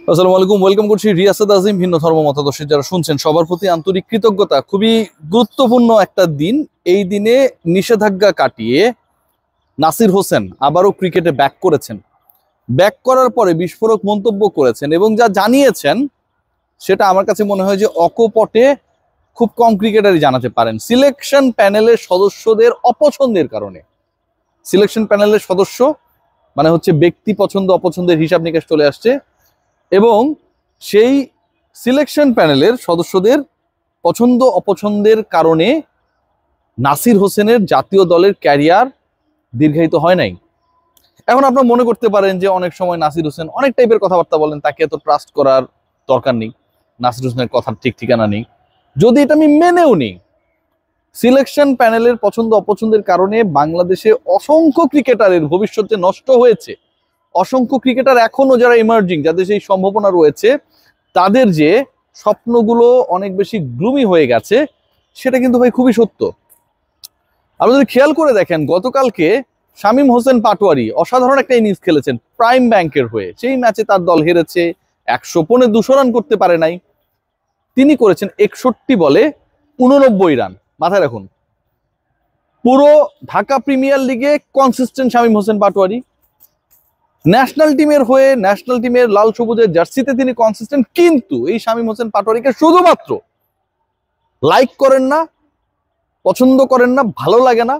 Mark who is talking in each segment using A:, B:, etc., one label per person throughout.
A: আসসালামু আলাইকুম, ওয়েলকাম করছি রিয়াসাত আজিম। ভিন্ন ধর্ম মতাদর্শের যারা শুনছেন সবার প্রতি আন্তরিক কৃতজ্ঞতা। খুবই গুরুত্বপূর্ণ একটা দিন। এই দিনে নিষেধাজ্ঞা কাটিয়ে নাসির হোসেন আবারও ক্রিকেটে ব্যাক করেছেন। ব্যাক করার পরে বিস্ফোরক মন্তব্য করেছেন এবং যা জানিয়েছেন সেটা আমার কাছে মনে হয় যে অকপটে খুব কম ক্রিকেটারই জানাতে পারেন। সিলেকশন প্যানেলের সদস্যদের অপছন্দের কারণে, সিলেকশন প্যানেলের সদস্য মানে হচ্ছে ব্যক্তি পছন্দ অপছন্দের হিসাব নিকাশ চলে আসছে এবং সেই সিলেকশন প্যানেলের সদস্যদের পছন্দ অপছন্দের কারণে নাসির হোসেনের জাতীয় দলের ক্যারিয়ার দীর্ঘায়িত হয় নাই। এখন আপনারা মনে করতে পারেন যে অনেক সময় নাসির হোসেন অনেক টাইপের কথাবার্তা বলেন, তাকে এত ট্রাস্ট করার দরকার নেই, নাসির হোসেনের কথার ঠিক ঠিকানা নেই। যদি এটা আমি মেনেও নিই, সিলেকশন প্যানেলের পছন্দ অপছন্দের কারণে বাংলাদেশে অসংখ্য ক্রিকেটারের ভবিষ্যৎ যে নষ্ট হয়েছে, অসংখ্য ক্রিকেটার এখনো যারা ইমার্জিং, যাদের সেই সম্ভাবনা রয়েছে, তাদের যে স্বপ্নগুলো অনেক বেশি গ্লুমি হয়ে গেছে, সেটা কিন্তু ভাই খুবই সত্য। আপনি যদি খেয়াল করে দেখেন, গতকালকে শামীম হোসেন পাটোয়ারি অসাধারণ একটা ইনিংস খেলেছেন প্রাইম ব্যাংকের হয়ে। সেই ম্যাচে তার দল হেরেছে, 100 রান করতে পারে নাই। তিনি করেছেন 61 বলে 89 রান। মাথায় রাখুন, পুরো ঢাকা প্রিমিয়ার লিগে কনসিস্টেন্ট শামীম হোসেন পাটোয়ারি। ন্যাশনাল টিমের হয়ে, ন্যাশনাল টিমের লাল সবুজের জার্সিতে তিনি কনসিস্টেন্ট। কিন্তু এই শামীম হোসেন পাটোয়ারিকে শুধুমাত্র লাইক করেন না, পছন্দ করেন না, ভালো লাগে না,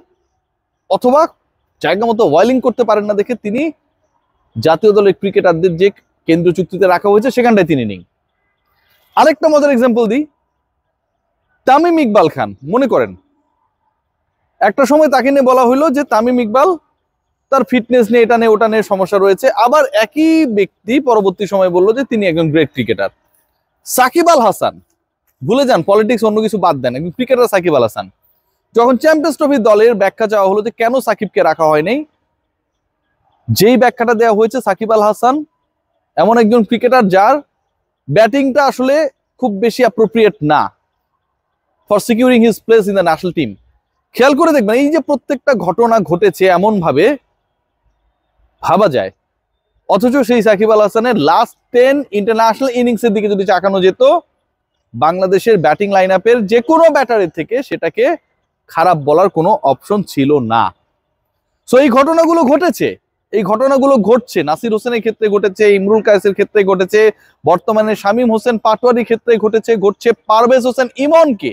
A: অথবা জায়গা মতো ওয়াইলিং করতে পারেন না দেখে তিনি জাতীয় দলের ক্রিকেটারদের যে কেন্দ্র চুক্তিতে রাখা হয়েছে সেখানটায় তিনি নেই। আরেকটা মজার এক্সাম্পল দিই, তামিম ইকবাল খান। মনে করেন একটা সময় তাকে নিয়ে বলা হইলো যে তামিম ইকবাল তার ফিটনেস নিয়ে, এটা নিয়ে ওটা নিয়ে সমস্যা রয়েছে। আবার একই ব্যক্তি পরবর্তী সময় বললো যে তিনি একজন গ্রেট ক্রিকেটার। সাকিব আল হাসান, ভুলে যান পলিটিক্স, অন্য কিছু বাদ দেন, একজন ক্রিকেটার সাকিব আল হাসান। যখন চ্যাম্পিয়ন্স ট্রফি দলের ব্যাখ্যা চাওয়া হলো যে কেন সাকিবকে রাখা হয়নি, যেই ব্যাখ্যাটা দেওয়া হয়েছে, সাকিব আল হাসান এমন একজন ক্রিকেটার যার ব্যাটিংটা আসলে খুব বেশি অ্যাপ্রোপ্রিয়েট না for securing his place in the national team. খেয়াল করে দেখবেন, এই যে প্রত্যেকটা ঘটনা ঘটেছে এমন ভাবে ভাবা যায়, অথচ সেই সাকিব আল হাসানের লাস্ট 10 ইন্টারন্যাশনাল ইনিংসের দিকে যদি তাকানো যেত, বাংলাদেশের ব্যাটিং লাইন আপের যে কোনো ব্যাটারের থেকে সেটাকে খারাপ বলার কোনো অপশন ছিল না। সো এই ঘটনাগুলো ঘটেছে, এই ঘটনাগুলো ঘটছে, নাসির হোসেনের ক্ষেত্রে ঘটেছে, ইমরুল কায়েসের ক্ষেত্রে ঘটেছে, বর্তমানে শামীম হোসেন পাটোয়ারির ক্ষেত্রে ঘটেছে, ঘটছে পারভেজ হোসেন ইমনকে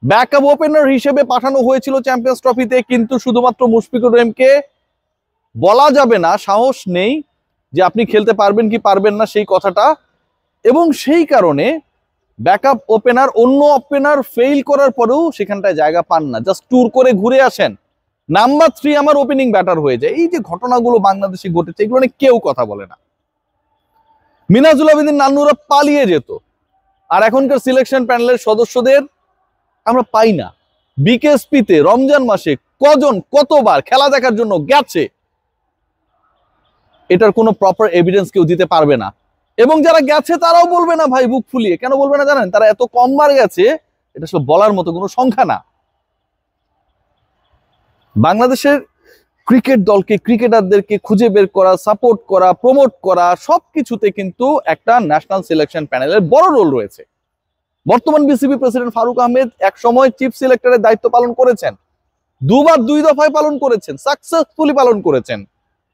A: ব্যাকআপ ওপেনার হিসেবে পাঠানো হয়েছিল চ্যাম্পিয়ন্স ট্রফিতে, কিন্তু শুধুমাত্র মুশফিকুর রহিমকে বলা যাবে না, সাহস নেই যে আপনি খেলতে পারবেন কি পারবেন না সেই কথাটা। এবং সেই কারণে ব্যাকআপ ওপেনার, অন্য ওপেনার ফেইল করার পরেও সেখানটায় জায়গা পান না, জাস্ট ট্যুর করে ঘুরে আসেন, নাম্বার 3 আমার ওপেনিং ব্যাটার হয়ে যায়। এই যে ঘটনাগুলো বাংলাদেশে ঘটেছে, এগুলো নিয়ে কেউ কথা বলে না। মিনাজুল আবেদিন নান্নুরা পালিয়ে যেত, আর এখনকার সিলেকশন প্যানেলের সদস্যদের আমরা পাই না। বিকেএসপিতে রমজান মাসে কজন কতবার খেলা দেখার জন্য গেছে, এটার কোনো প্রপার এভিডেন্স কেউ দিতে পারবে না। এবং যারা গেছে তারাও বলবে না ভাই বুক ফুলিয়ে। কেন বলবে না জানেন? তারা এত কমবার গেছে, এটা আসলে বলার মতো কোনো সংখ্যা না। বাংলাদেশের ক্রিকেট দলকে, ক্রিকেটারদেরকে খুঁজে বের করা, সাপোর্ট করা, প্রমোট করা, সবকিছুতে কিন্তু একটা ন্যাশনাল সিলেকশন প্যানেলের বড় রোল রয়েছে। বর্তমান বিসিবি প্রেসিডেন্ট ফারুক আহমেদ এক সময় চিফ সিলেক্টরের দায়িত্ব পালন করেছেন, 2 দফায় পালন করেছেন, সাকসেসফুলি পালন করেছেন।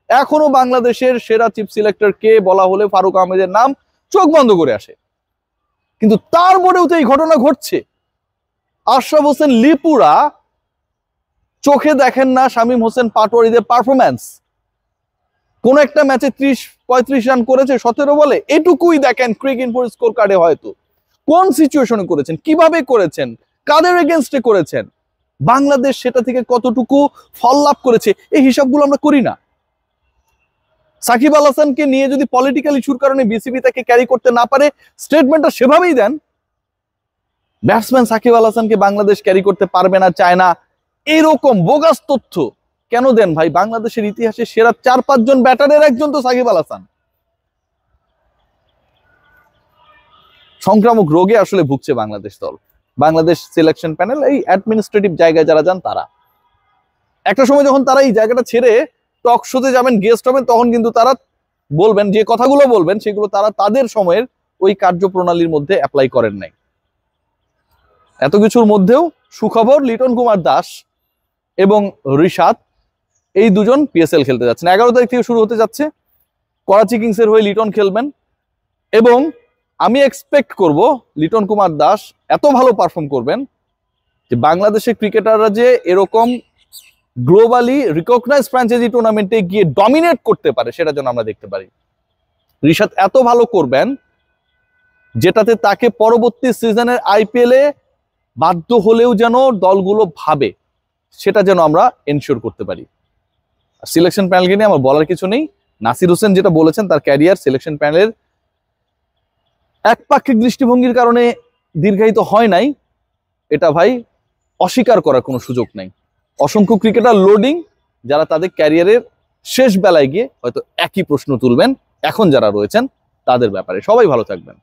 A: এখনো বাংলাদেশের সেরা চিফ সিলেক্টর কে বলা হলে ফারুক আহমেদের নাম চোখ বন্ধ করে আসে। কিন্তু তারপরেও তো এই ঘটনা ঘটছে। আশরাফ হোসেন লিপুরা চোখে দেখেন না শামীম হোসেন পাটোয়ারিদের পারফরম্যান্স। কোন একটা ম্যাচে 30-35 রান করেছে 17 বলে, এটুকুই দেখেন ক্রিকইনফোর স্কোর কার্ডে। হয়তো কোন সিচুয়েশনে করেছেন, কিভাবে করেছেন, কাদের এগেনস্টে করেছেন, বাংলাদেশ সেটা থেকে কতটুকু ফল লাভ করেছে, এই হিসাবগুলো আমরা করি না। সাকিব আল হাসানকে নিয়ে যদি পলিটিক্যাল ইস্যুর কারণে বিসিবি তাকে ক্যারি করতে না পারে, স্টেটমেন্টটা সেভাবেই দেন। ব্যাটসম্যান সাকিব আল হাসানকে বাংলাদেশ ক্যারি করতে পারবে না, চায় না, এরকম বোগাস তথ্য কেন দেন ভাই? বাংলাদেশের ইতিহাসে সেরা 4-5 জন ব্যাটারের একজন তো সাকিব আল হাসান। সংক্রামক রোগে আসলে ভুগছে বাংলাদেশ দল, বাংলাদেশ সিলেকশন প্যানেল। এই অ্যাডমিনিস্ট্রেটিভ জায়গায় যারা যান তারা, একটা সময় যখন তারা এই জায়গাটা ছেড়ে টক শোতে যাবেন, গেস্ট হবেন, তখন কিন্তু তারা বলবেন, যে কথাগুলো বলবেন সেগুলো তারা তাদের সময়ের ওই কার্যপ্রণালীর মধ্যে অ্যাপ্লাই করেন নাই। এত কিছুর মধ্যেও সুখবর, লিটন কুমার দাস এবং রিশাদ এই দুজন পিএসএল খেলতে যাচ্ছেন। 11 তারিখ থেকে শুরু হতে যাচ্ছে। করাচি কিংসের হয়ে লিটন খেলবেন এবং আমি এক্সপেক্ট করব লিটন কুমার দাস এত ভালো পারফর্ম করবেন যে বাংলাদেশের ক্রিকেটাররা যে এরকম গ্লোবালি রিকগনাইজ ফ্র্যাঞ্চাইজি টুর্নামেন্টে গিয়ে ডমিনেট করতে পারে সেটা যেন আমরা দেখতে পারি। রিশাদ এত ভালো করবেন যেটাতে তাকে পরবর্তী সিজনের আইপিএল এ বাধ্য হলেও যেন দলগুলো ভাবে, সেটা যেন আমরা এনশিওর করতে পারি। সিলেকশন প্যানেলকে নিয়ে আমার বলার কিছু নেই। নাসির হোসেন যেটা বলেছেন তার ক্যারিয়ার সিলেকশন প্যানেলের একপাক্ষিক দৃষ্টিভঙ্গির কারণে দীর্ঘায়িত হয় নাই, এটা ভাই অস্বীকার করার কোনো সুযোগ নাই। অসংখ্য ক্রিকেটার লোডিং যারা তাদের ক্যারিয়ারের শেষ বেলায় গিয়ে হয়তো একই প্রশ্ন তুলবেন এখন যারা রয়েছেন তাদের ব্যাপারে। সবাই ভালো থাকবেন।